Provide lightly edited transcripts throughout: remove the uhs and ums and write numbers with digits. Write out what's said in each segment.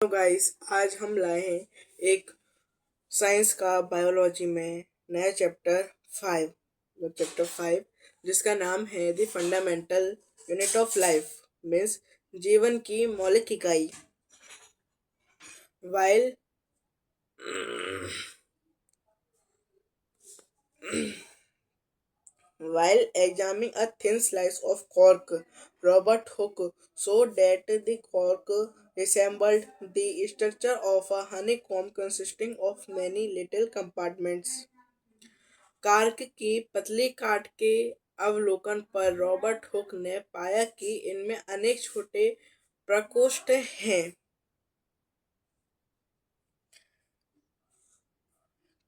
तो गाइस आज हम लाए हैं एक साइंस का बायोलॉजी में नया चैप्टर 5 जिसका नाम है the fundamental unit of life means जीवन की मौलिक इकाई। While While examining a thin slice of cork, Robert Hooke saw that the cork resembled the structure of a honeycomb consisting of many little compartments. Cork की पतली काट के अवलोकन पर रॉबर्ट हुक ने पाया कि इनमें अनेक छोटे प्रकोष्ठ हैं।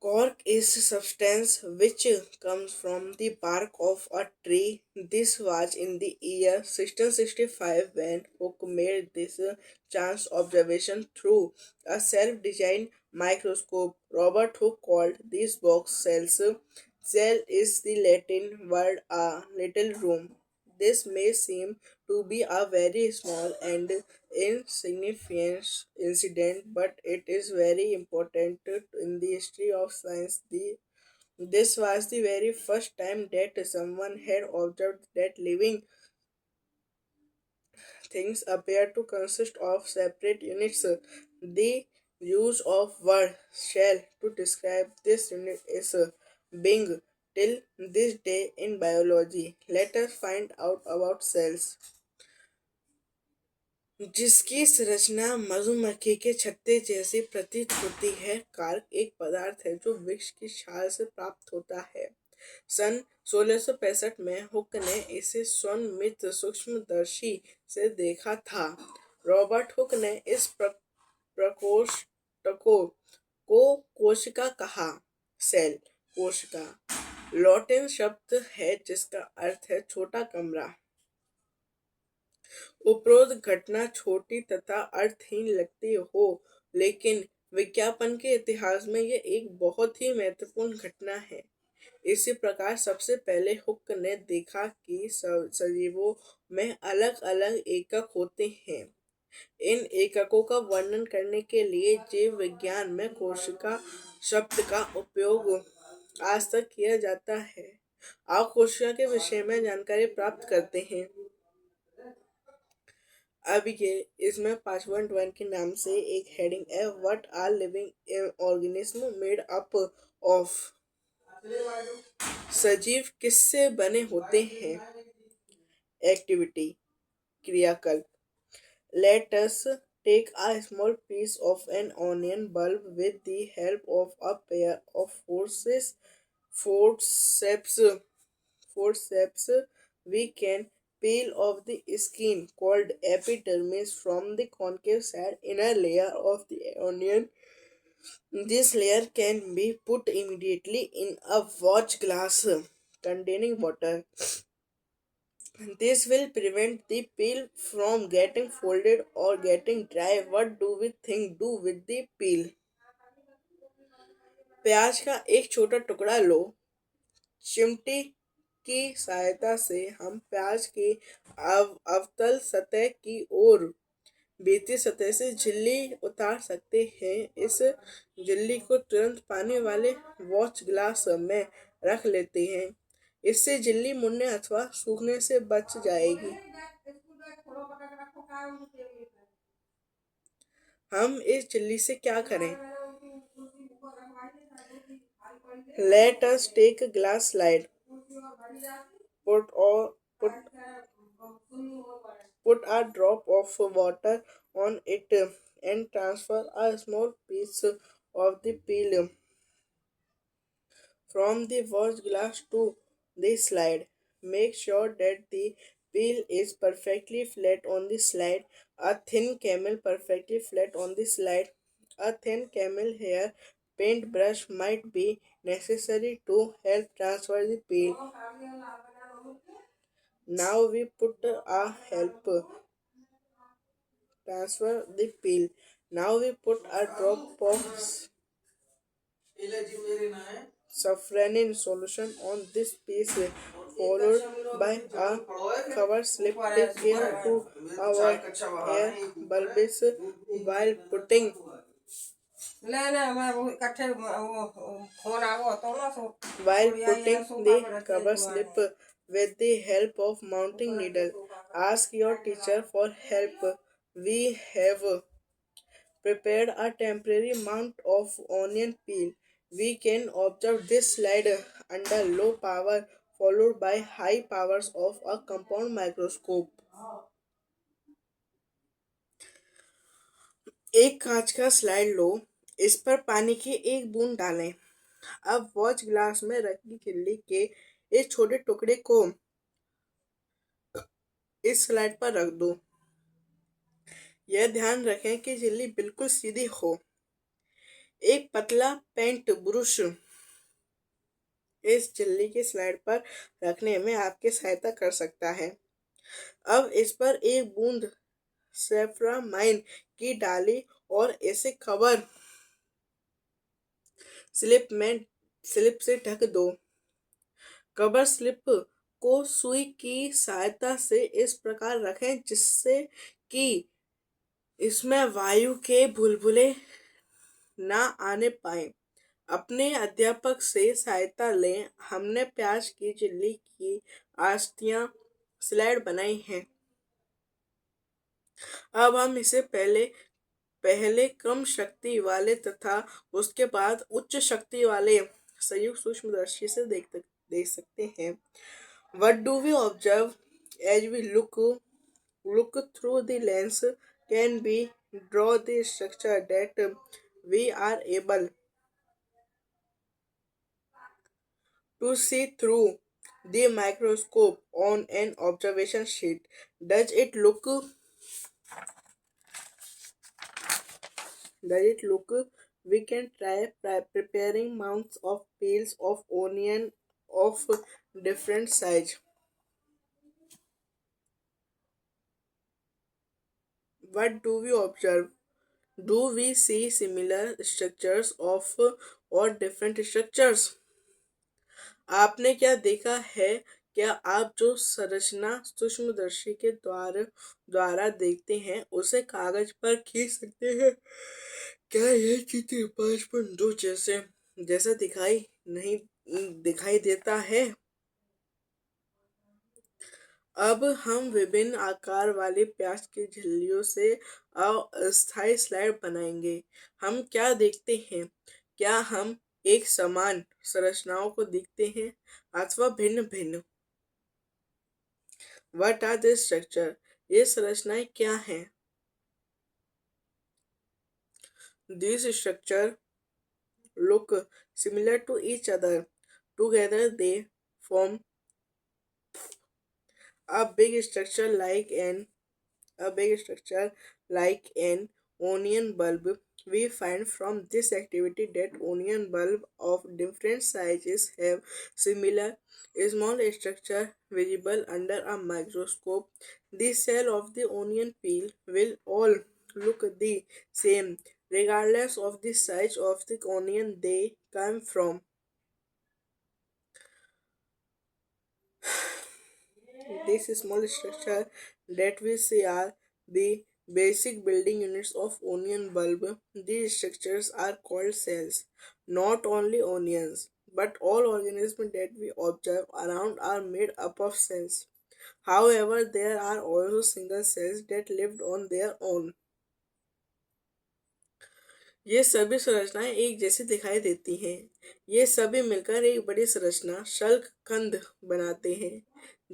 Cork is substance which comes from the bark of a tree. This was in the year 1665 when Hooke made this chance observation through a self-designed microscope. Robert Hooke called these box cells. Cell is the Latin word a little room. This may seem to be a very small and insignificant incident, but it is very important in the history of science. This was the very first time that someone had observed that living things appear to consist of separate units. The use of word shell to describe this unit is being till this day in biology. Let us find out about cells. जिसकी संरचना मधुमक्खी के छत्ते जैसी प्रतीत होती है। Cork एक पदार्थ है जो वृक्ष की छाल से प्राप्त होता है। सन 1665 में हुक ने इसे स्वयं सूक्ष्मदर्शी से देखा था। रॉबर्ट हुक ने इस प्रकोष्ठकों को कोशिका कहा। सेल कोशिका लैटिन शब्द है जिसका अर्थ है छोटा कमरा। उपरोक्त घटना छोटी तथा अर्थहीन लगती हो, लेकिन विज्ञापन के इतिहास में यह एक बहुत ही महत्वपूर्ण घटना है। इसी प्रकार सबसे पहले हुक ने देखा कि सजीवों में अलग अलग एकक होते हैं। इन एककों का वर्णन करने के लिए जीव विज्ञान में कोशिका शब्द का उपयोग आज तक किया जाता है। आप कोशिका के विषय में जानकारी प्राप्त करते हैं। अब ये इसमें पार्ट 1 के नाम से एक हेडिंग है, what are living organism made up of. सजीव किससे बने होते हैं। एक्टिविटी क्रियाकल्प। Let us take a small piece of an onion bulb with the help of a pair of forceps forceps we can peel off the skin called epidermis from the concave side inner layer of the onion. This layer can be put immediately in a watch glass containing water. This will prevent the peel from getting folded or getting dry. What do we think do with the peel? प्याज का एक छोटा टुकड़ा लो। चिमटी की सहायता से हम प्याज की अवतल सतह की ओर बीती सतह से झिल्ली उतार सकते हैं। इस झिल्ली को तुरंत पानी वाले वॉच ग्लास में रख लेते हैं। इससे झिल्ली मुड़ने अथवा सूखने से बच जाएगी। हम इस झिल्ली से क्या करें। Let us take a glass slide. Put or put put a drop of water on it and transfer a small piece of the peel from the watch glass to the slide. Make sure that the peel is perfectly flat on the slide. A thin camel perfectly flat on the slide. A thin camel hair paintbrush might be necessary to help transfer the peel. Now we put a help transfer the peel. Now we put a drop of safranin solution on this piece followed by a cover slip. Take care to avoid air bulbs while putting while putting the cover slip with the help of mounting needle. Ask your teacher for help. We have prepared a temporary mount of onion peel. We can observe this slide under low power followed by high powers of a compound microscope. एक कांच का slide लो, इस पर पानी की एक बूंद डालें। अब वॉच ग्लास में रखी झिल्ली के इस छोटे टुकड़े को इस स्लाइड पर रख दो। यह ध्यान रखें कि झिल्ली बिल्कुल सीधी हो। एक पतला पेंट ब्रश इस झिल्ली की स्लाइड पर रखने में आपकी सहायता कर सकता है। अब इस पर एक बूंद सेफ्रामाइन की डाली और इसे कवर स्लिप से ढक दो। कवर स्लिप को सुई की सहायता से इस प्रकार रखें जिससे कि इसमें वायु के बुलबुले ना आने पाए। अपने अध्यापक से सहायता लें। हमने प्याज की झिल्ली की आस्तियां स्लाइड बनाई हैं। अब हम इसे पहले पहले कम शक्ति वाले तथा उसके बाद उच्च शक्ति वाले संयुक्त सूक्ष्मदर्शी से देख सकते हैं। What do we observe as we look through the lens? Can we draw the structure that we are able to see through the microscope on an observation sheet? Does it look Does it look? We can try preparing mounds of peels of onion of different size. What do we observe? Do we see similar structures of or different structures? आपने क्या देखा है? क्या आप जो संरचना सूक्ष्मदर्शी के द्वारा देखते हैं उसे कागज पर खींच सकते हैं? क्या यह चित्र 5.2 जैसा दिखाई देता है? अब हम विभिन्न आकार वाली प्याज की झिल्लियों से अस्थायी स्लाइड बनाएंगे। हम क्या देखते हैं? क्या हम एक समान संरचनाओं को देखते हैं अथवा भिन्न भिन्न? What are the structure? ये संरचनाएं क्या हैं? These structure look similar to each other. Together they form a big structure like an onion bulb. We find from this activity that onion bulb of different sizes have similar small structure visible under a microscope. The cell of the onion peel will all look the same regardless of the size of the onion they come from. These small structures that we see are the basic building units of onion bulb. These structures are called cells. Not only onions, but all organisms that we observe around are made up of cells. However, there are also single cells that lived on their own. ये सभी संरचनाएं एक जैसी दिखाई देती हैं। ये सभी मिलकर एक बड़ी संरचना शल्ककंद बनाते हैं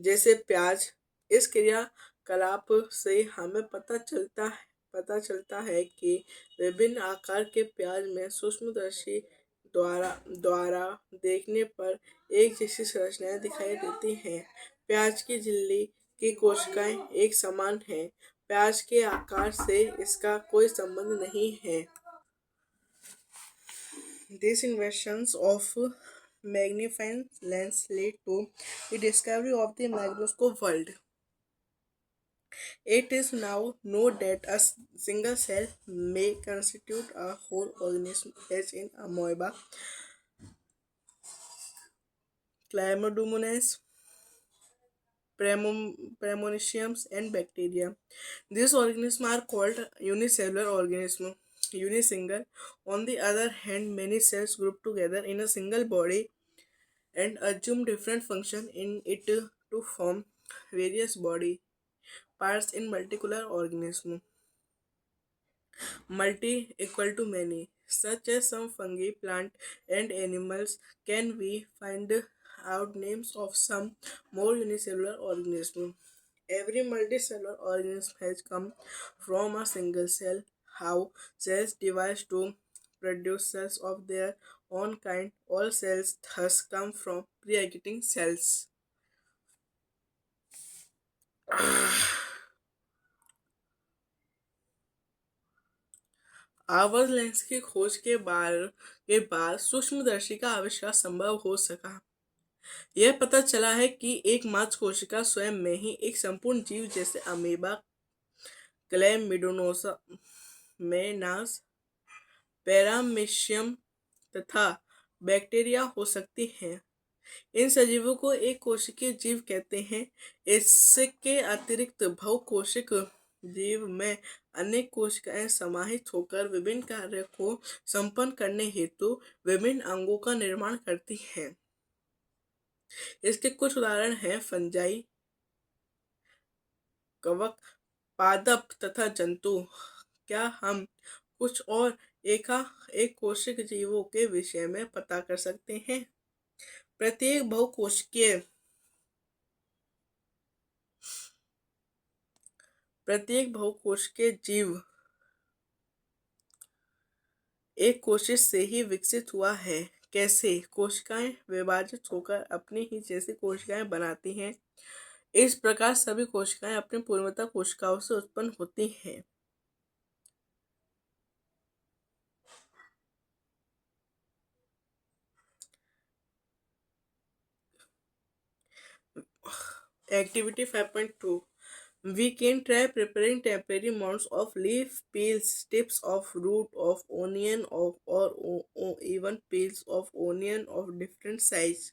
जैसे प्याज। इस क्रियाकलाप से हमें पता चलता है कि विभिन्न आकार के प्याज में सूक्ष्मदर्शी द्वारा देखने पर एक जैसी संरचनाएं दिखाई देती हैं। प्याज की झिल्ली की कोशिकाएं एक समान हैं। प्याज के आकार से इसका कोई संबंध नहीं है। These inventions of magnifying lens led to the discovery of the microscope world. It is now known that a single cell may constitute a whole organism, as in amoeba, Chlamydomonas, Premonitions, and bacteria. These organisms are called unicellular organisms. Unisingle. On the other hand, many cells group together in a single body and assume different function in it to form various body parts in multicellular organism. Multi equal to many, such as some fungi, plant, and animals. Can we find out names of some more unicellular organisms? Every multicellular organism has come from a single cell. How cells divide to produce cells of their own kind. All cells thus come from pre-existing cells. आवर्त lens की खोज के बाद सूक्ष्मदर्शी का आविष्कार संभव हो सका। यह पता चला है कि एक मात्र कोशिका स्वयं में ही एक संपूर्ण जीव जैसे अमीबा, क्लेमिडोनोसा, मेनास, पैरामीशियम तथा बैक्टीरिया हो सकती हैं। इन सजीवों को एक कोशिकीय जीव कहते हैं। इसके अतिरिक्त बहुकोशिक जीव में अनेक कोशिकाएं समाहित होकर विभिन्न कार्य को संपन्न करने हेतु विभिन्न अंगों का निर्माण करती हैं। इसके कुछ उदाहरण हैं फंजाई, कवक, पादप तथा जंतु। क्या हम कुछ और एक कोशिक जीवों के विषय में पता कर सकते हैं? प्रत्येक बहुकोशिकीय प्रत्येक बहुकोशिकीय जीव एक कोशिश से ही विकसित हुआ है। कैसे? कोशिकाएं विभाजित होकर अपनी ही जैसी कोशिकाएं बनाती हैं। इस प्रकार सभी कोशिकाएं अपनी पूर्वता कोशिकाओं से उत्पन्न होती हैं। Activity 5.2. We can try preparing temporary mounds of leaf peels, tips of root of onion or even peels of onion of different size.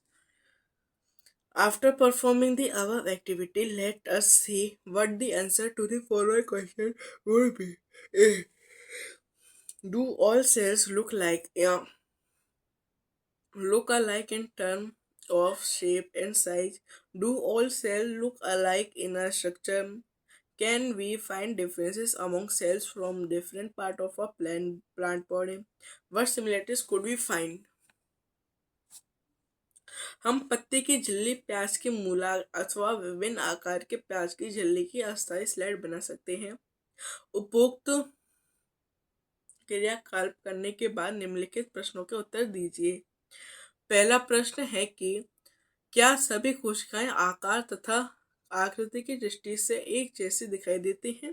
After performing the above activity, let us see what the answer to the following question would be. A. Do all cells look alike in terms of shape and size? Do all cells look alike in a structure? Can we find differences among cells from different part of a plant body? What similarities could we find? हम पत्ते की झिल्ली, प्याज की मूला अथवा विभिन्न आकार के प्याज की झिल्ली की अस्थायी स्लाइड बना सकते हैं। उपरोक्त क्रियाकलाप करने के बाद निम्नलिखित प्रश्नों के उत्तर दीजिए। पहला प्रश्न है कि क्या सभी कोशिकाएं आकार तथा आकृति की दृष्टि से एक जैसी दिखाई देती हैं?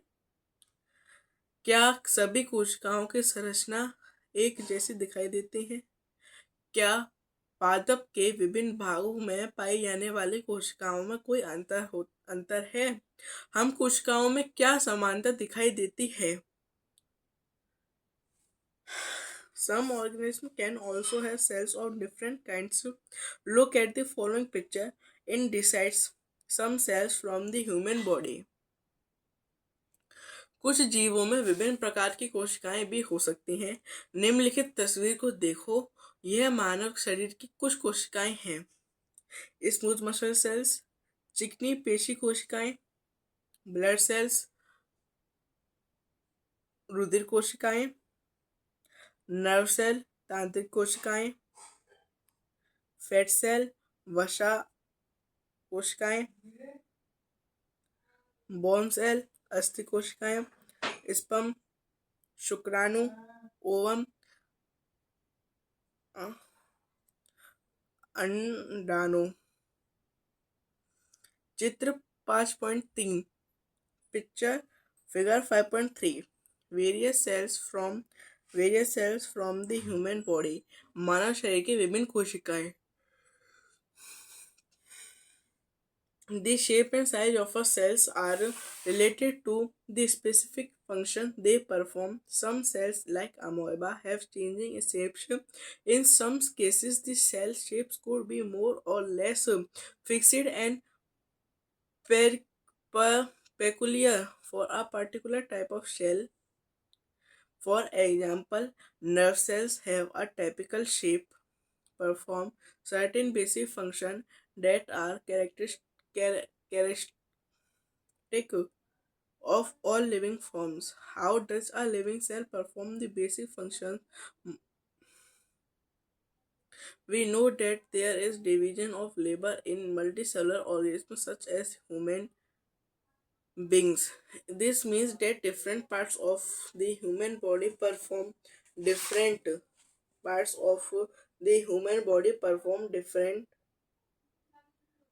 क्या सभी कोशिकाओं की संरचना एक जैसी दिखाई देती है? क्या पादप के विभिन्न भागों में पाई जाने वाली कोशिकाओं में कोई अंतर है? हम कोशिकाओं में क्या समानता दिखाई देती है? Some organisms can also have cells of different kinds. Look at the following picture. It decides some cells from the human body. कुछ जीवों में विभिन्न प्रकार की कोशिकाएं भी हो सकती हैं। निम्नलिखित तस्वीर को देखो। यह मानव शरीर की कुछ कोशिकाएं हैं। स्मूथ मसल सेल्स, चिकनी पेशी कोशिकाएं, ब्लड सेल्स, रुधिर कोशिकाएं, नर्व सेल, तांत्रिक कोशिकाएं, फैट सेल, वसा कोशिकाएं, बोन सेल, अस्थि कोशिकाएं, स्पर्म, शुक्राणु, ओवम, अंडाणु। चित्र 5.3 picture figure 5.3 various cells from the human body. मानव शरीर की विभिन्न कोशिकाएं। The shape and size of a cells are related to the specific function they perform. Some cells, like amoeba, have changing shapes. In some cases, the cell shapes could be more or less fixed and per, peculiar for a particular type of cell. For example, nerve cells have a typical shape, perform certain basic functions that are characteristic of all living forms. How does a living cell perform the basic functions? We know that there is division of labor in multicellular organisms such as human beings. This means that different parts of the human body perform different parts of the human body perform different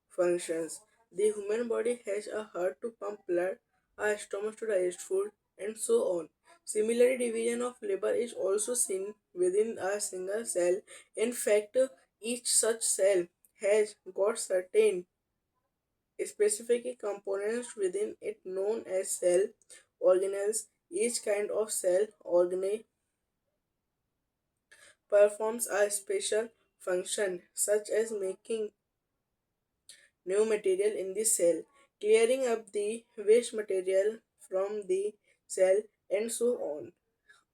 functions. The human body has a heart to pump blood, a stomach to digest food, and so on. Similarly, division of labor is also seen within a single cell. In fact, each such cell has got certain specific components within it known as cell organelles. Each kind of cell organelle performs a special function, such as making new material in the cell, clearing up the waste material from the cell, and so on.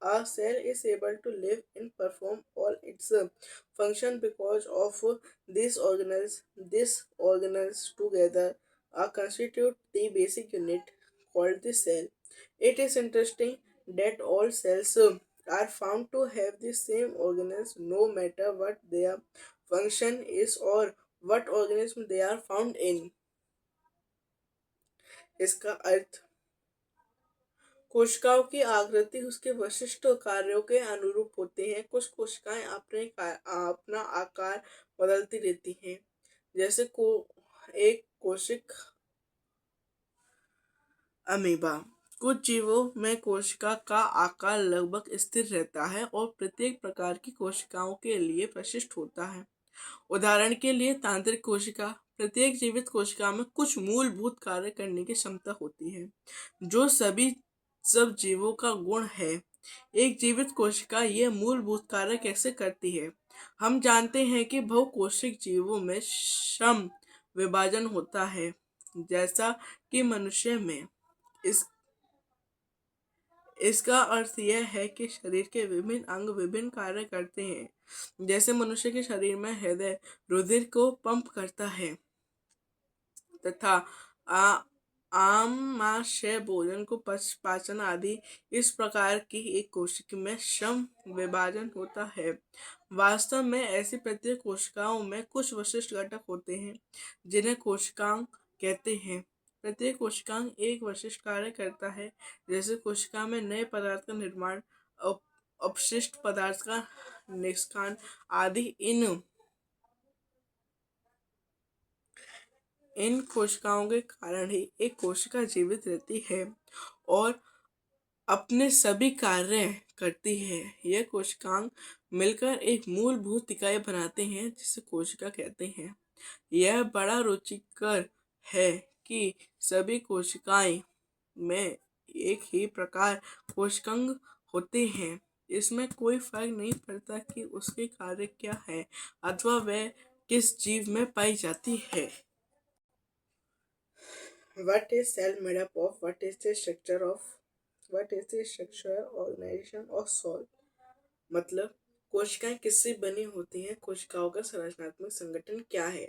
A cell is able to live and perform all its function because of these organelles. These organelles together constitute the basic unit called the cell. It is interesting that all cells are found to have the same organelles no matter what their function is or what organism they are found in. इसका अर्थ कोशिकाओं की आकृति उसके विशिष्ट कार्यों के अनुरूप होती है। कुछ कोशिकाएं अपना आकार बदलती रहती हैं, जैसे एक कोशिक अमीबा। कुछ जीवों में कोशिका का आकार लगभग स्थिर रहता है और प्रत्येक प्रकार की कोशिकाओं के लिए विशिष्ट होता है। उदाहरण के लिए तांत्रिक कोशिका। प्रत्येक जीवित कोशिका में कुछ मूलभूत कार्य करने की क्षमता होती है जो सभी सब जीवों का गुण है। एक जीवित कोशिका यह मूलभूत कार्य कैसे करती है? हम जानते हैं कि बहुकोशिक जीवों में श्रम विभाजन होता है, जैसा कि मनुष्य में। इस इसका अर्थ यह है कि शरीर के विभिन्न अंग विभिन्न कार्य करते हैं। जैसे मनुष्य के शरीर में हृदय रुधिर को पंप करता है तथा आ, आमाशय भोजन को पाचन आदि। इस प्रकार की एक कोशिका में श्रम विभाजन होता है। वास्तव में ऐसी प्रत्येक कोशिकाओं में कुछ विशिष्ट घटक होते हैं जिन्हें कोशिकांग कहते हैं। प्रत्येक कोशिकांग एक विशिष्ट कार्य करता है, जैसे कोशिका में नए पदार्थ का निर्माण, अपशिष्ट पदार्थ का निष्कासन आदि। इन कोशिकाओं के कारण ही एक कोशिका जीवित रहती है और अपने सभी कार्य करती है। यह कोशिकांग मिलकर एक मूलभूत इकाई बनाते हैं जिसे कोशिका कहते हैं। यह बड़ा रुचिकर है कि सभी कोशिकाएं में एक ही प्रकार कोशिकांग होते हैं। इसमें कोई फर्क नहीं पड़ता कि उसके कार्य क्या है अथवा वह किस जीव में पाई जाती है। What is cell made up of? What is the structure organization of cell? मतलब कोशिकाएं किससे बनी होती हैं? कोशिकाओं का संरचनात्मक संगठन क्या है?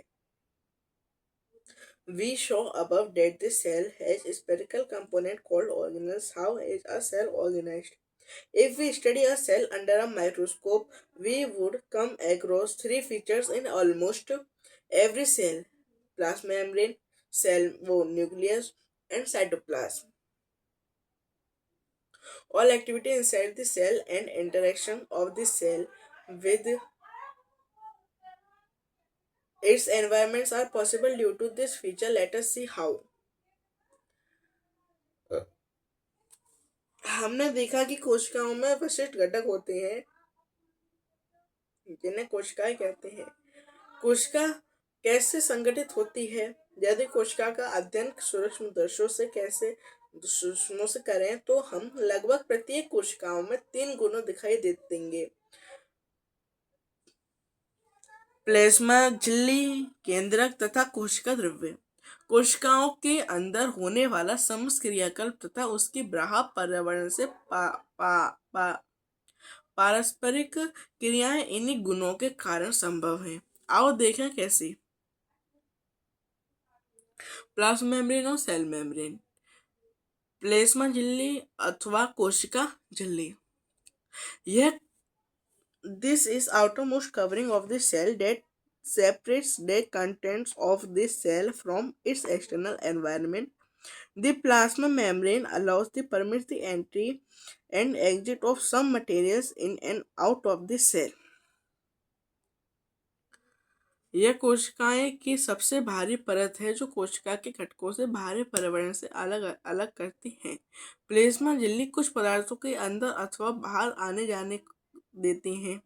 We saw above that the cell has a spherical component called organelles. How is a cell organized? If we study a cell under a microscope, we would come across three features in almost every cell: plasma membrane, cell nucleus, and cytoplasm. All activity inside the cell and interaction of the cell with its environments are possible due to this feature. Let us see how. हमने देखा कि कोशिकाओं में विशिष्ट घटक होते हैं जिन्हें कोशिकाएं कहते हैं। कोशिका कैसे संगठित होती है? यदि कोशिका का अध्ययन सूक्ष्म से करें तो हम लगभग प्रत्येक कोशिकाओं में 3 गुण दिखाई देंगे: प्लाज्मा झिल्ली, केंद्रक तथा कोशिका द्रव्य। कोशिकाओं के अंदर होने वाला समस्त क्रियाकल्प तथा उसकी बाह्य पर्यावरण से पारस्परिक क्रियाएं इन्हीं गुणों के कारण संभव है। आओ देखें कैसे। प्लाज्मा मेम्ब्रेन और सेल मेम्ब्रेन। प्लाज्मा झिल्ली अथवा कोशिका झिल्ली, यह this is outermost covering of the cell that separates the contents of the cell from its external environment. The plasma membrane allows the permits the entry and exit of some materials in and out of the cell. यह कोशिकाएं की सबसे भारी परत है जो कोशिका के घटकों से बाहरी पर्यावरण से अलग अलग करती हैं। प्लाज्मा झिल्ली कुछ पदार्थों के अंदर अथवा बाहर आने जाने देती हैं।